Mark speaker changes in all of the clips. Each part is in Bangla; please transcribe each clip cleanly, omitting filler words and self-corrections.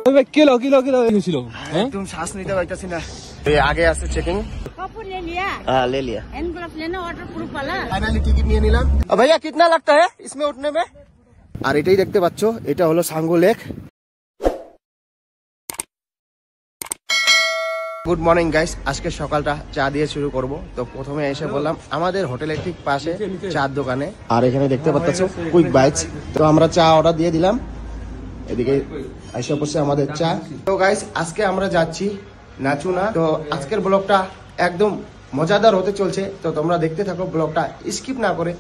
Speaker 1: किलो किलो किलो
Speaker 2: तुम सांस नहीं पाइताছি না। ये आगे আছে चेकिंग।
Speaker 3: कपूर ले लिया?
Speaker 2: हाँ ले लिया।
Speaker 3: एनवलप लेना वाटर प्रूफ वाला।
Speaker 2: फाइनली टिकट নিয়ে নিলাম। भैया कितना लगता है इसमें उठने में? আর এটাই দেখতে পাচ্ছো, এটা হলো Sangu lake. Good morning guys, আজকে সকালটা চা দিয়ে শুরু করব। তো প্রথমে এসে বললাম আমাদের হোটেলের ঠিক পাশে চার দোকানে, আর এখানে দেখতে পাচ্ছ কুইক বাইটস। তো আমরা চা অর্ডার দিয়ে দিলাম, এদিকে এসে পড়ছে আমাদের চা। তো গাইস আজকে আমরা যাচ্ছি নাচুনা। তো আজকের ব্লগটা একদম মজাদার হতে চলছে, তো তোমরা দেখতে থাকো ব্লগটা স্কিপ না করে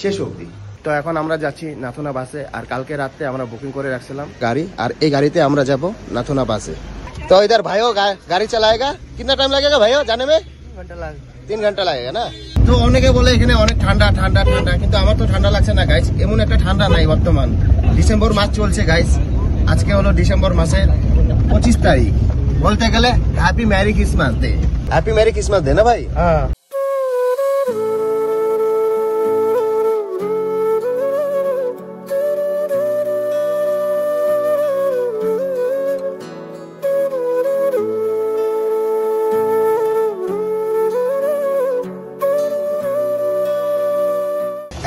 Speaker 2: শেষ অবধি। তো এখন আমরা যাচ্ছি নাথুনা বাসে, আর কালকে রাতে আমরা বুকিং করে রাখছিলাম গাড়ি, আর এই গাড়িতে আমরা যাব নাথুনা বাসে। तो इधर भाइयों गाड़ी चलाएगा, कितना टाइम लगेगा भाइयों जाने में? 3 घंटा लगेगा ना। তো অনেকে বলে এখানে অনেক ঠান্ডা ঠান্ডা ঠান্ডা, কিন্তু আমার তো ঠান্ডা লাগছে না গাইস। এমন একটা ঠান্ডা নাই বর্তমান। ডিসেম্বর মাস চলছে গাইস, আজকে হলো ডিসেম্বর মাসের 25 তারিখ। বলতে গেলে happy merry Christmas day. Happy merry Christmas day না ভাই? হ্যাঁ।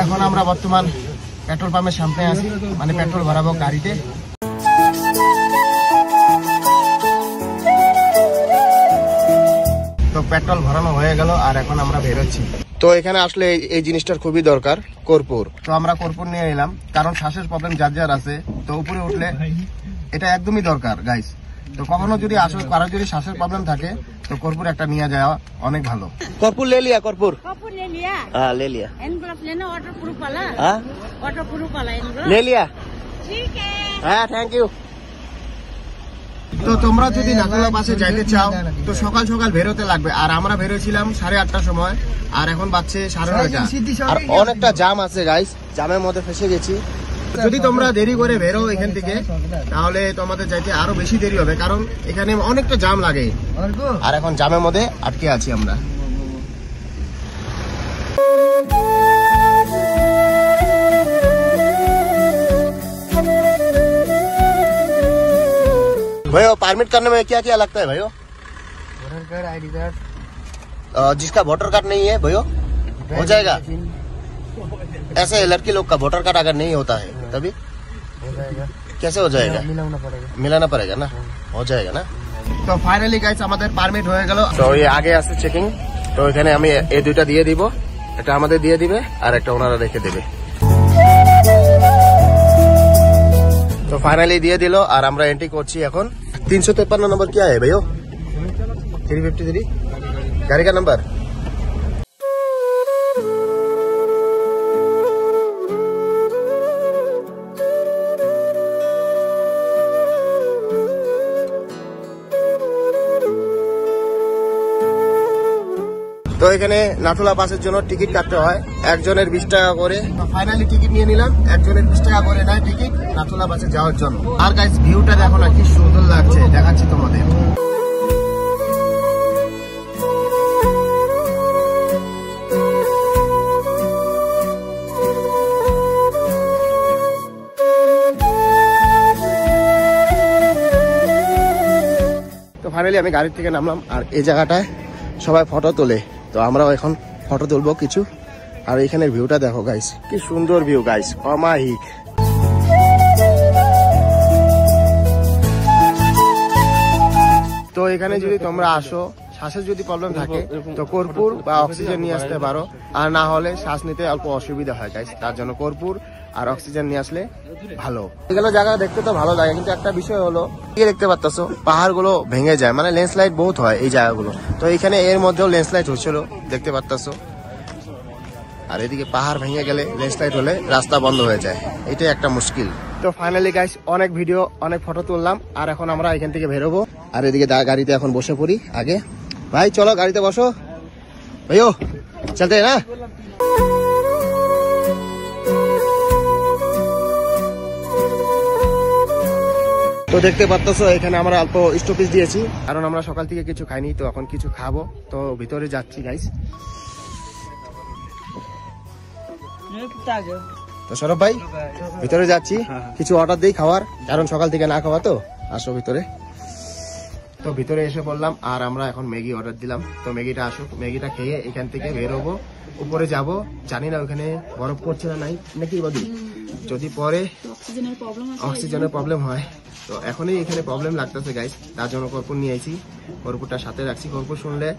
Speaker 2: এখন আমরা বর্তমান পেট্রোল পাম্পের সামনে আছি, মানে পেট্রোল ভরাবো গাড়িতে। তো পেট্রোল ভরানো হয়ে গেল, আর এখন আমরা বেরোচ্ছি। তো এখানে আসলে এই জিনিসটার খুবই দরকার, কর্পূর। তো আমরা কর্পূর নিয়ে এলাম, কারণ শ্বাসের প্রবলেম যার যার আছে, তো উপরে উঠলে এটা একদমই দরকার গাইস। তো কখনো যদি আসলে কারো যদি শ্বাসের প্রবলেম থাকে, তো কর্পূর একটা নিয়ে যাওয়া অনেক ভালো। কর্পূর ले लिया? कपूर
Speaker 3: ले लिया?
Speaker 2: हाँ ले लिया।
Speaker 3: एनवलप लेना वाटर प्रूफ वाला?
Speaker 2: हाँ
Speaker 3: वाटर प्रूफ वाला एनवलप
Speaker 2: ले लिया।
Speaker 3: ठीक है,
Speaker 2: হ্যাঁ থ্যাংক ইউ। তো তোমরা যদি নাথুনা বাসে যাইতে চাও, তো সকাল সকাল বেরোতে লাগবে। আর আমরা বেরোছিলাম 8:30টার সময়, আর এখন বাজছে 9:30। আর অনেকটা জাম আছে গাইস, জামের মধ্যে ফেসে গেছি। যদি তোমরা দেরি করে বেরো এখান থেকে, তাহলে তোমাদের যাইতে আরো বেশি দেরি হবে, কারণ এখানে অনেকটা জাম লাগে। আর এখন জামের মধ্যে আটকে আছি আমরা। भैया परमिट करने में क्या क्या लगता है भैया? Voter card, ID card. जिसका वोटर कार्ड नहीं है भैया हो जाएगा? ऐसे लड़की लोग का वोटर कार्ड अगर नहीं होता है तभी हो जाएगा। कैसे हो जाएगा? मिलाना पड़ेगा ना, हो जाएगा ना। তো ফাইনালি গাইস আমাদের পারমিট হয়ে গেল। তো এই আগে আছে চেকিং, তো এখানে আমি এই দুইটা দিয়ে দিব, এটা আমাদের দিয়ে দিবে আর একটা ওনারা রেখে দেবে। तो फाइनली दिए दिल, और আমরা एंट्री করছি এখন। 353 नंबर क्या है भैया? 353 गाड़ी का नंबर। তো এখানে নাথুলা বাসের জন্য টিকিট কাটতে হয়, একজনের 20 টাকা করে। ফাইনালি টিকিট নিয়ে নিলাম, একজনের 20 টাকা করে নেয় টিকিট নাথুলা বাসে যাওয়ার জন্য। আর গাইস ভিউটা দেখো না, কি সুন্দর লাগছে, দেখাচ্ছি তোমাদের। তো ফাইনালি আমি গাড়ি থেকে নামলাম, আর এই জায়গাটায় সবাই ফটো তোলে, তো আমরাও এখন ফটো তুলবো কিছু। আর এখানের ভিউটা দেখো গাইস, কি সুন্দর ভিউ গাইস, অমায়িক। তো এখানে যদি তোমরা আসো, শ্বাসের যদি প্রবলেম থাকে, তো কর্পূর বা অক্সিজেন নিয়ে আসতে পারো, আর না হলে শ্বাস নিতে অল্প অসুবিধা হয় গাইস, তার জন্য কর্পূর আর অক্সিজেন নিয়ে আসলে ভালো। এগুলো জায়গা দেখতে তো ভালো লাগে, কিন্তু একটা বিষয় হলো কি দেখতে পাচ্ছো, পাহাড় গুলো ভেঙে যায়, মানে ল্যান্ডস্লাইড বহুত হয় এই জায়গাগুলো। তো এখানে এর মধ্যেও ল্যান্ডস্লাইড হচ্ছিল দেখতে পাচ্ছো। আর এদিকে পাহাড় ভেঙে গেলে, ল্যান্ডস্লাইড হলে রাস্তা বন্ধ হয়ে যায়, এটাই একটা মুশকিল। তো ফাইনালি গাইস অনেক ভিডিও অনেক ফটো তুললাম, আর এখন আমরা এখান থেকে বেরোবো। আর এদিকে গাড়িতে এখন বসে পড়ি আগে। ভাই চলো গাড়িতে বসো ভাইও, চলতে না। তো দেখতে পাচ্ছ এখানে আমরা অল্প স্টপেজ দিয়েছি, কারণ আমরা সকাল থেকে কিছু খাইনি, তো এখন কিছু খাবো। তো ভিতরে যাচ্ছি গাইস। তো সৌরভ ভাই ভিতরে যাচ্ছি, কিছু অর্ডার দিই খাওয়ার, কারণ সকাল থেকে না খাওয়া তো। আসো ভিতরে। তো ভিতরে এসে বললাম আর আমরা এখন ম্যাগি অর্ডার দিলাম। তো ম্যাগিটা আসুক, ম্যাগিটা খেয়ে এখান থেকে বেরোবো, উপরে যাব। জানি না ওখানে বরফ পড়ছে না নাই নাকি বদি, যদি পরে অক্সিজেনের প্রবলেম হয়। তো এখনই এখানে প্রবলেম লাগতেছে গাইস, তার জন্য কর্পূর নিয়ে আইছি, কর্পূরটা সাথে রাখছি। কর্পূর শুনলে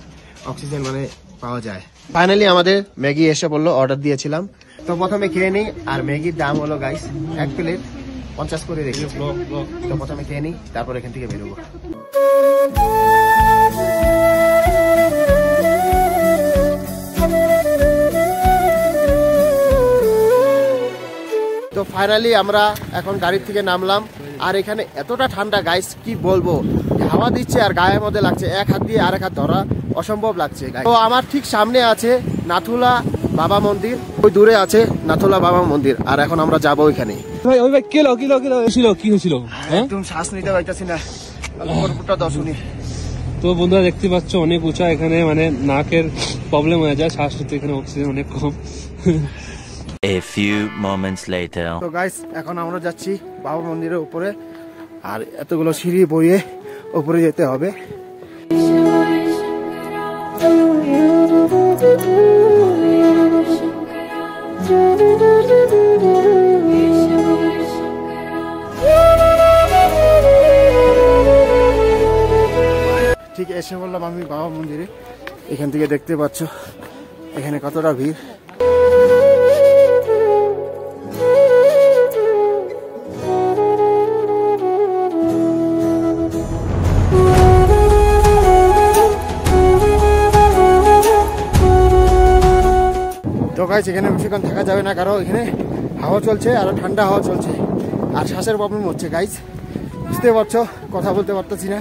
Speaker 2: অক্সিজেন মানে পাওয়া যায়। ফাইনালি আমাদের ম্যাগি এসে বললো, অর্ডার দিয়েছিলাম। তো প্রথমে খেয়ে নিই, আর ম্যাগির দাম হলো গাইস 1 প্লেট 50 করে রেখে। তো প্রথমে খেয়ে নিই, তারপর এখান থেকে বেরোবো। তো ফাইনালি আমরা এখন গাড়ি থেকে নামলাম, আর এখানে এতটা ঠান্ডা গাইস কি বলবো, হাওয়া দিচ্ছে আর গায়ের মধ্যে লাগছে, এক হাত দিয়ে আরেক হাত ধরা অসম্ভব লাগছে। তো আমার ঠিক সামনে আছে নাথুলা বাবা মন্দির, ওই দূরে আছে নাথুলা বাবা মন্দির, আর এখন আমরা যাবো ওইখানে।
Speaker 1: কি হয়েছিল?
Speaker 2: একদম শ্বাস নিতে পারতেছি না, কর্পূরটা দর্শনী।
Speaker 1: তো বন্ধুরা দেখতে পাচ্ছ অনেক উঁচা, এখানে মানে নাকের প্রবলেম হয়ে যায়, শ্বাস নিতে এখানে অক্সিজেন অনেক কম।
Speaker 4: A few moments later.
Speaker 2: তো গাইস এখন আমরা যাচ্ছি বাবা মন্দিরের উপরে, আর এতগুলো সিঁড়ি বইয়ে উপরে যেতে হবে। ঠিক এসে বললাম আমি বাবা মন্দিরে। এখান থেকে দেখতে পাচ্ছ এখানে কতটা ভিড়। তো গাইস এখানে বেশিক্ষণ থাকা যাবে না, কারণ এখানে হাওয়া চলছে, আর ঠান্ডা হাওয়া চলছে, আর শ্বাসের প্রবলেম হচ্ছে গাইস, বুঝতে পারছো, কথা বলতে পারতেছি না।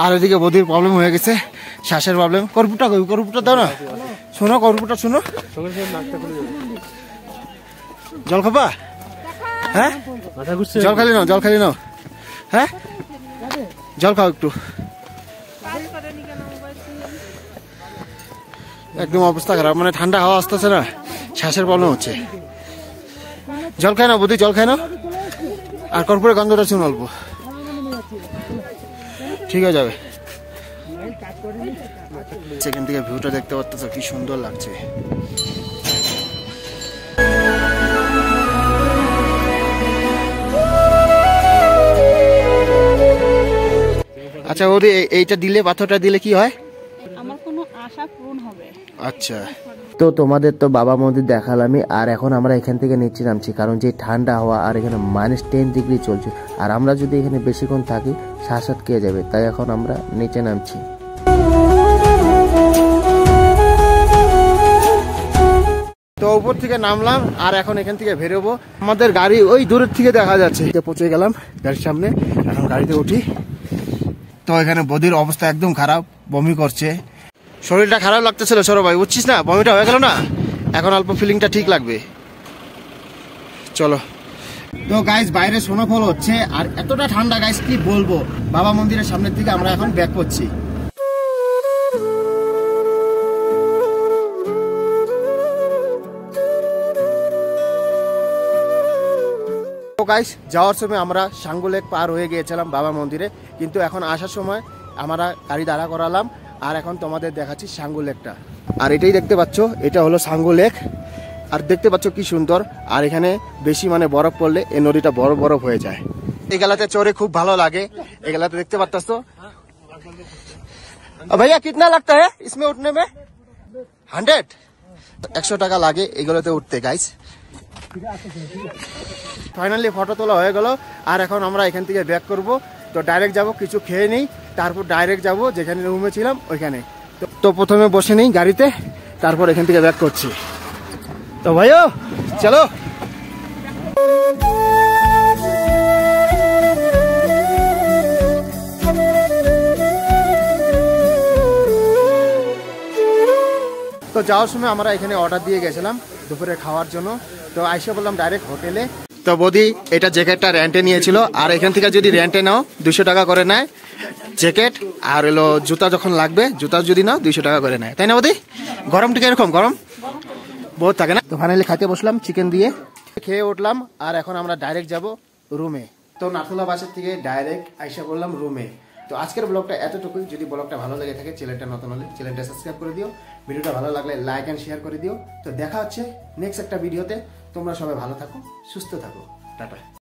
Speaker 2: আর ওইদিকে বদির প্রবলেম হয়ে গেছে, শ্বাসের প্রবলেম। কর্পূরটা কই, কর্পূরটা দাও না, শোনো কর্পূরটা শোনো। জল খাবা? হ্যাঁ জল খালি নাও, জল খালি নাও। হ্যাঁ জল খাও একটু। একদম অবস্থা খারাপ, মানে ঠান্ডা হাওয়া আসতেছে না, শ্বাসের প্রবলেম হচ্ছে। জল খায় না বৌদি, জল খায় না, আর কর্পূরের গন্ধটা শুন অল্প, ঠিক হয়ে যাবে। সেখান থেকে ভিউটা দেখতে পাচ্ছ কি সুন্দর লাগছে। আচ্ছা বৌদি, এইটা দিলে, পাথরটা দিলে কি হয়?
Speaker 3: আমার কোনো আশা পূরণ হবে।
Speaker 2: আচ্ছা, তো তোমাদের তো বাবা মন্দির দেখালামই, আর এখন আমরা এখান থেকে নিচে নামছি, কারণ যে ঠান্ডা হাওয়া, আর এখানে -10 ডিগ্রি চলছে, আর আমরা যদি এখানে বেশিক্ষণ থাকি শ্বাস আটকে যাবে, তাই এখন আমরা নিচে নামছি। তো উপর থেকে নামলাম, আর এখন এখান থেকে বেরোবো। আমাদের গাড়ি ওই দূরের থেকে দেখা যাচ্ছে। পৌঁছে গেলাম গাড়ির সামনে, এখন গাড়িতে উঠি। তো এখানে বদির অবস্থা একদম খারাপ, বমি করছে, শরীরটা খারাপ লাগতেছিল। সরো ভাই, বুঝছিস না, বমিটা হয়ে গেল না, এখন অল্প ফিলিংটা ঠিক লাগবে। চলো। তো গাইস বাইরে স্নোফল হচ্ছে, আর এতটা ঠান্ডা গাইস কি বলবো। বাবা মন্দিরের সামনের দিকে আমরা এখন ব্যাক করছি। তো গাইস যাওয়ার সময় আমরা সাঙ্গু লেক পার হয়ে গিয়েছিলাম বাবা মন্দিরে, কিন্তু এখন আসার সময় আমরা গাড়ি দাঁড়া করালাম, আর এখন তোমাদের দেখাচ্ছি সাঙ্গু লেকটা। আর এটাই দেখতে পাচ্ছ, এটা হলো সাঙ্গু লেক, আর দেখতে পাচ্ছ কি সুন্দর। আর এখানে বেশি মানে বরফ পড়লে এই নদীটা বরফ হয়ে যায়। এই গেলাতে চড়ে খুব ভালো লাগে। এই গেলাতে দেখতে পাচ্ছ ভাইয়া, কিতনা লাগতা है इसमें उठने में? 100 টাকা লাগে এগুলোতে উঠতে গাইস। ফাইনালি ফটো তোলা হয়ে গেল, আর এখন আমরা এখান থেকে ব্যাক করব। তো ডাইরেক্ট যাব, কিছু খেয়ে নেই, তারপর ডাইরেক্ট যাব যেখানে রুমে ছিলাম ওইখানে। তো প্রথমে বসে নেই গাড়িতে, তারপর এখান থেকে ব্যাক করছি। তো ভাইও চলো। তো যাওয়ার সময় আমরা এখানে অর্ডার দিয়ে গেছিলাম দুপুরে খাওয়ার জন্য। তো আইসা বললাম ডাইরেক্ট হোটেলে। তো বৌদি এটা জ্যাকেটটা রেন্টে নিয়েছিল, আর এখান থেকে যদি রেন্টে নাও 200 টাকা করে নেয় জ্যাকেট, আর এলো জুতা যখন লাগবে, জুতা যদি নাও 200 টাকা করে নেয়, তাই না বৌদি? গরমটা কিরকম? গরম বহুত থাকে না। তো ফাইনালি খাইতে বসলাম চিকেন দিয়ে, খেয়ে উঠলাম, আর এখন আমরা ডাইরেক্ট যাব রুমে। তো নাথুলা বাসের থেকে ডাইরেক্ট আইসা বললাম রুমে। তো আজকের ব্লগটা এতটুকুই। যদি ব্লগটা ভালো লেগে থাকে, চ্যানেলটা নতুন হলে চ্যানেলটা সাবস্ক্রাইব করে দিও, ভিডিওটা ভালো লাগলে লাইক এন্ড শেয়ার করে দিও। তো দেখা হচ্ছে নেক্সট একটা ভিডিওতে। তোমরা সবাই ভালো থাকো, সুস্থ থাকো, টাটা।